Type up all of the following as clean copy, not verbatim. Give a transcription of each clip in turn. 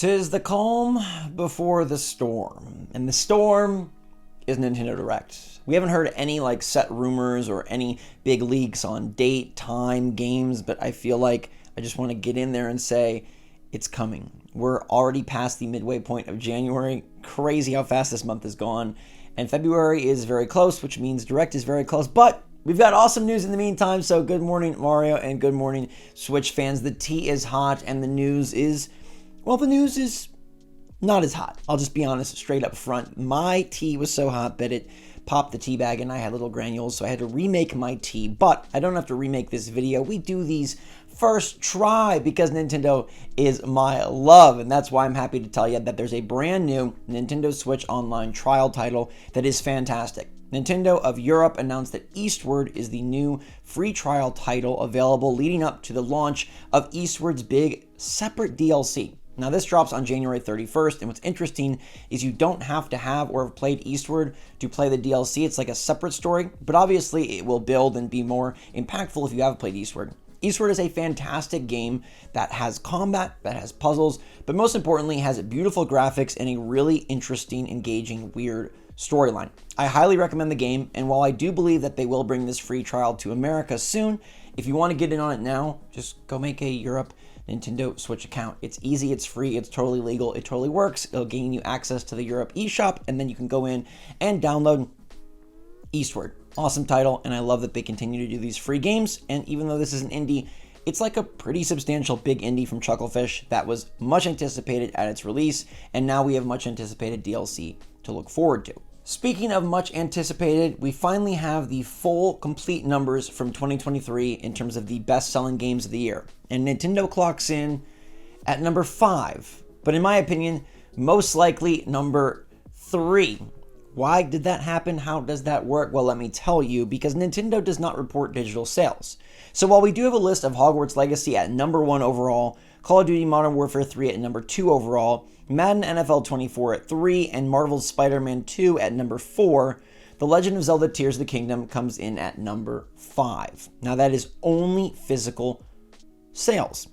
'Tis the calm before the storm, and the storm is Nintendo Direct. We haven't heard any set rumors or any big leaks on date, time, games, but I feel like I just want to get in there and say it's coming. We're already past the midway point of January. Crazy how fast this month has gone. And February is very close, which means Direct is very close, but we've got awesome news in the meantime. So good morning, Mario, and good morning, Switch fans. The tea is hot, and the news is not as hot. I'll just be honest, straight up front. My tea was so hot that it popped the tea bag and I had little granules, so I had to remake my tea. But I don't have to remake this video. We do these first try because Nintendo is my love, and that's why I'm happy to tell you that there's a brand new Nintendo Switch Online trial title that is fantastic. Nintendo of Europe announced that Eastward is the new free trial title available leading up to the launch of Eastward's big separate DLC. Now, this drops on January 31st, and what's interesting is you don't have to have or have played Eastward to play the DLC. It's like a separate story, but obviously it will build and be more impactful if you have played Eastward. Eastward is a fantastic game that has combat, that has puzzles, but most importantly has beautiful graphics and a really interesting, engaging, weird storyline. I highly recommend the game, and while I do believe that they will bring this free trial to America soon, if you want to get in on it now, just go make a Europe Nintendo Switch account. It's easy, it's free, it's totally legal, it totally works. It'll gain you access to the Europe eShop, and then you can go in and download Eastward. Awesome title, and I love that they continue to do these free games, and even though this is an indie, it's like a pretty substantial big indie from Chucklefish that was much anticipated at its release, and now we have much anticipated DLC to look forward to. Speaking of much anticipated, we finally have the full, complete numbers from 2023 in terms of the best-selling games of the year. And Nintendo clocks in at number 5, but in my opinion, most likely number 3. Why did that happen? How does that work? Well, let me tell you, because Nintendo does not report digital sales. So while we do have a list of Hogwarts Legacy at number 1 overall, Call of Duty Modern Warfare 3 at number 2 overall, Madden NFL 24 at 3, and Marvel's Spider-Man 2 at number 4, The Legend of Zelda Tears of the Kingdom comes in at number 5. Now that is only physical sales.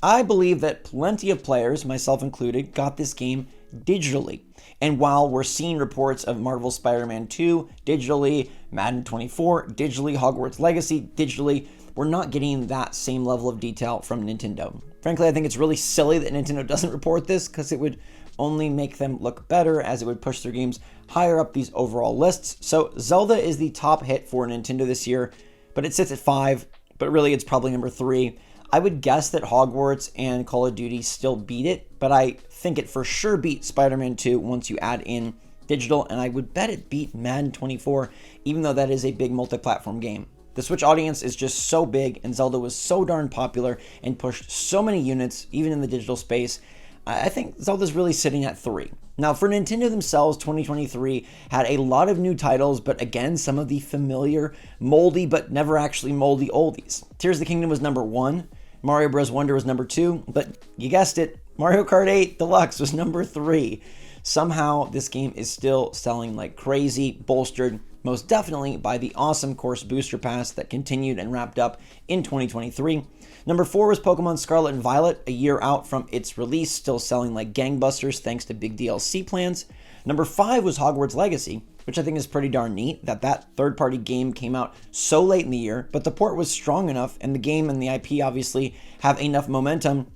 I believe that plenty of players, myself included, got this game digitally. And while we're seeing reports of Marvel's Spider-Man 2 digitally, Madden 24 digitally, Hogwarts Legacy digitally, we're not getting that same level of detail from Nintendo. Frankly, I think it's really silly that Nintendo doesn't report this because it would only make them look better as it would push their games higher up these overall lists. So Zelda is the top hit for Nintendo this year, but it sits at 5, but really it's probably number 3. I would guess that Hogwarts and Call of Duty still beat it, but I think it for sure beat Spider-Man 2 once you add in digital, and I would bet it beat Madden 24, even though that is a big multi-platform game. The Switch audience is just so big, and Zelda was so darn popular and pushed so many units, even in the digital space. I think Zelda's really sitting at 3. Now, for Nintendo themselves, 2023 had a lot of new titles, but again, some of the familiar, moldy, but never actually moldy oldies. Tears of the Kingdom was number 1. Mario Bros. Wonder was number 2, but you guessed it, Mario Kart 8 Deluxe was number 3. Somehow, this game is still selling like crazy, bolstered most definitely by the awesome Course Booster Pass that continued and wrapped up in 2023. Number 4 was Pokemon Scarlet and Violet, a year out from its release, still selling like gangbusters thanks to big DLC plans. Number 5 was Hogwarts Legacy, which I think is pretty darn neat that third-party game came out so late in the year, but the port was strong enough, and the game and the IP obviously have enough momentum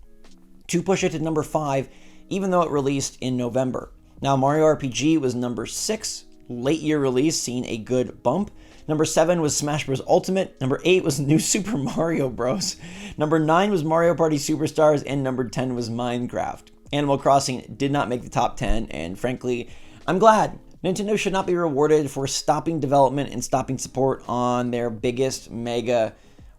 to push it to number 5, even though it released in November. Now, Mario RPG was number 6, late year release, seeing a good bump. Number 7 was Smash Bros. Ultimate. Number 8 was New Super Mario Bros. Number 9 was Mario Party Superstars, and number 10 was Minecraft. Animal Crossing did not make the top 10, and frankly, I'm glad. Nintendo should not be rewarded for stopping development and stopping support on their biggest mega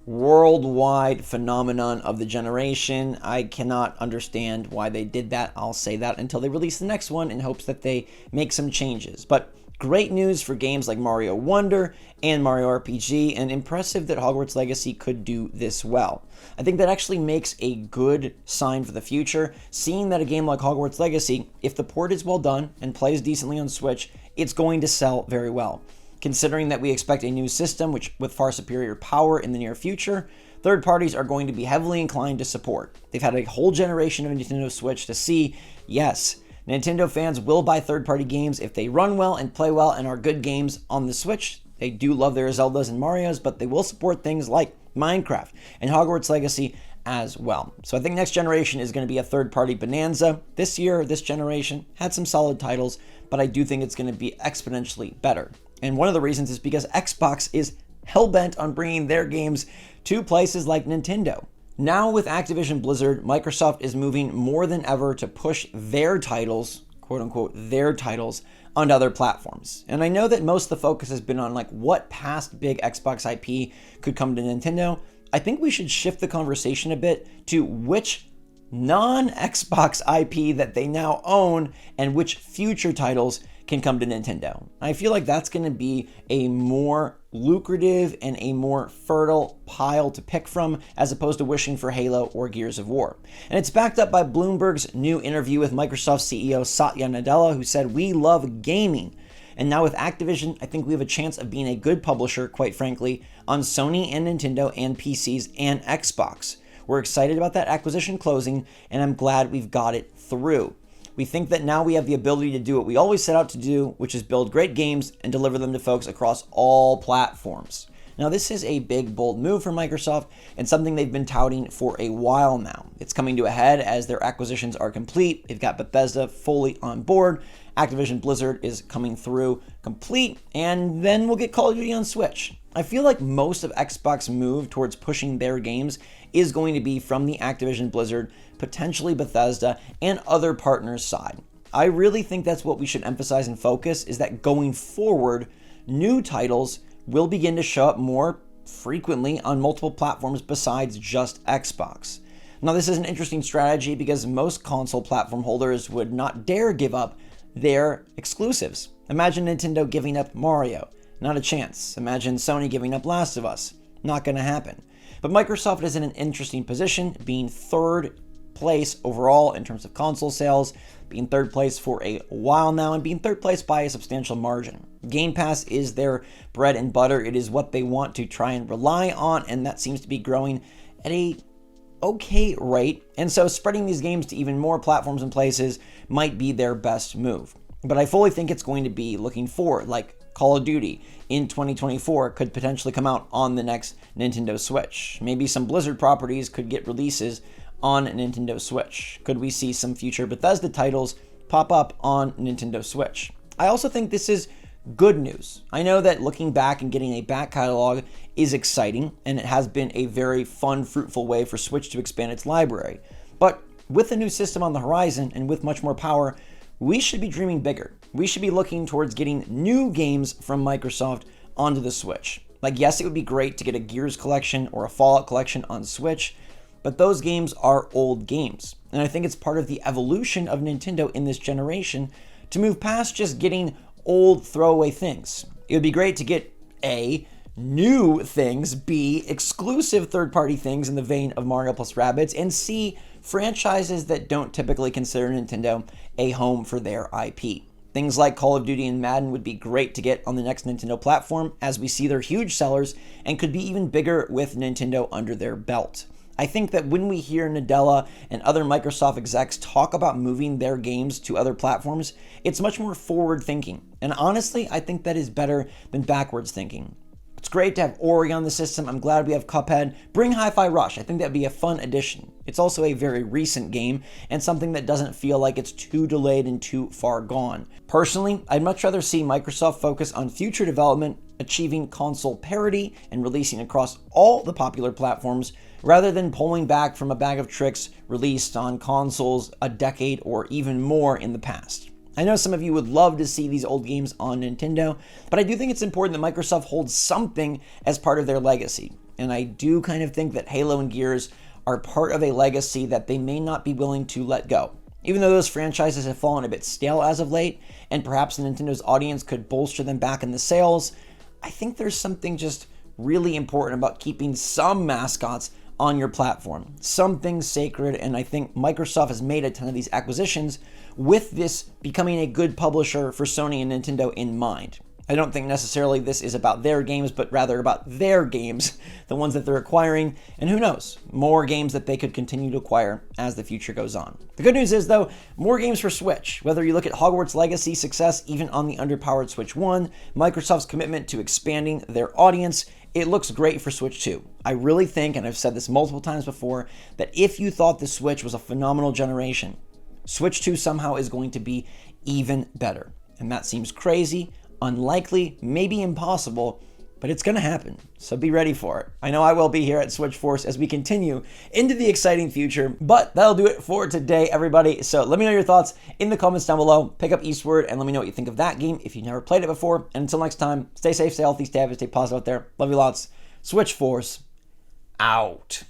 worldwide phenomenon of the generation. I cannot understand why they did that. I'll say that until they release the next one in hopes that they make some changes. But great news for games like Mario Wonder and Mario RPG, and impressive that Hogwarts Legacy could do this well. I think that actually makes a good sign for the future, seeing that a game like Hogwarts Legacy, if the port is well done and plays decently on Switch, it's going to sell very well. Considering that we expect a new system with far superior power in the near future, third parties are going to be heavily inclined to support. They've had a whole generation of Nintendo Switch to see, yes, Nintendo fans will buy third-party games if they run well and play well and are good games on the Switch. They do love their Zeldas and Marios, but they will support things like Minecraft and Hogwarts Legacy as well. So I think next generation is going to be a third-party bonanza. This year, this generation had some solid titles, but I do think it's going to be exponentially better. And one of the reasons is because Xbox is hell-bent on bringing their games to places like Nintendo. Now with Activision Blizzard, Microsoft is moving more than ever to push their titles, quote unquote, their titles, onto other platforms. And I know that most of the focus has been on like what past big Xbox IP could come to Nintendo. I think we should shift the conversation a bit to which non-Xbox IP that they now own and which future titles can come to Nintendo. I feel like that's going to be a more lucrative and a more fertile pile to pick from as opposed to wishing for Halo or Gears of War. And it's backed up by Bloomberg's new interview with Microsoft CEO Satya Nadella, who said, "We love gaming." And now with Activision, I think we have a chance of being a good publisher, quite frankly, on Sony and Nintendo and PCs and Xbox. We're excited about that acquisition closing, and I'm glad we've got it through. We think that now we have the ability to do what we always set out to do, which is build great games and deliver them to folks across all platforms. Now, this is a big, bold move for Microsoft and something they've been touting for a while now. It's coming to a head as their acquisitions are complete. They've got Bethesda fully on board. Activision Blizzard is coming through complete, and then we'll get Call of Duty on Switch. I feel like most of Xbox's move towards pushing their games is going to be from the Activision Blizzard, potentially Bethesda, and other partners' side. I really think that's what we should emphasize and focus, is that going forward, new titles will begin to show up more frequently on multiple platforms besides just Xbox. Now, this is an interesting strategy because most console platform holders would not dare give up their exclusives. Imagine Nintendo giving up Mario. Not a chance. Imagine Sony giving up Last of Us. Not going to happen. But Microsoft is in an interesting position, being third place overall in terms of console sales, being third place for a while now, and being third place by a substantial margin. Game Pass is their bread and butter. It is what they want to try and rely on, and that seems to be growing at a okay rate. And so spreading these games to even more platforms and places might be their best move. But I fully think it's going to be looking forward, like Call of Duty in 2024 could potentially come out on the next Nintendo Switch. Maybe some Blizzard properties could get releases on Nintendo Switch. Could we see some future Bethesda titles pop up on Nintendo Switch? I also think this is good news. I know that looking back and getting a back catalog is exciting, and it has been a very fun, fruitful way for Switch to expand its library. But with a new system on the horizon and with much more power, we should be dreaming bigger. We should be looking towards getting new games from Microsoft onto the Switch. Like, yes, it would be great to get a Gears collection or a Fallout collection on Switch, but those games are old games. And I think it's part of the evolution of Nintendo in this generation to move past just getting old throwaway things. It would be great to get A, new things, B, exclusive third-party things in the vein of Mario plus Rabbids, and C, franchises that don't typically consider Nintendo a home for their IP. Things like Call of Duty and Madden would be great to get on the next Nintendo platform, as we see they're huge sellers and could be even bigger with Nintendo under their belt. I think that when we hear Nadella and other Microsoft execs talk about moving their games to other platforms, it's much more forward thinking. And honestly, I think that is better than backwards thinking. It's great to have Ori on the system. I'm glad we have Cuphead. Bring Hi-Fi Rush. I think that'd be a fun addition. It's also a very recent game and something that doesn't feel like it's too delayed and too far gone. Personally, I'd much rather see Microsoft focus on future development, achieving console parity, and releasing across all the popular platforms rather than pulling back from a bag of tricks released on consoles a decade or even more in the past. I know some of you would love to see these old games on Nintendo, but I do think it's important that Microsoft holds something as part of their legacy. And I do kind of think that Halo and Gears are part of a legacy that they may not be willing to let go. Even though those franchises have fallen a bit stale as of late, and perhaps Nintendo's audience could bolster them back in the sales, I think there's something just really important about keeping some mascots on your platform. Something sacred, and I think Microsoft has made a ton of these acquisitions with this becoming a good publisher for Sony and Nintendo in mind. I don't think necessarily this is about their games, but rather about their games, the ones that they're acquiring, and who knows, more games that they could continue to acquire as the future goes on. The good news is, though, more games for Switch. Whether you look at Hogwarts Legacy success even on the underpowered Switch 1, Microsoft's commitment to expanding their audience, it looks great for Switch 2. I really think, and I've said this multiple times before, that if you thought the Switch was a phenomenal generation, Switch 2 somehow is going to be even better. And that seems crazy, unlikely, maybe impossible, but it's going to happen. So be ready for it. I know I will be here at SwitchForce as we continue into the exciting future, but that'll do it for today, everybody. So let me know your thoughts in the comments down below. Pick up Eastward and let me know what you think of that game if you've never played it before. And until next time, stay safe, stay healthy, stay happy, stay positive out there. Love you lots. SwitchForce out.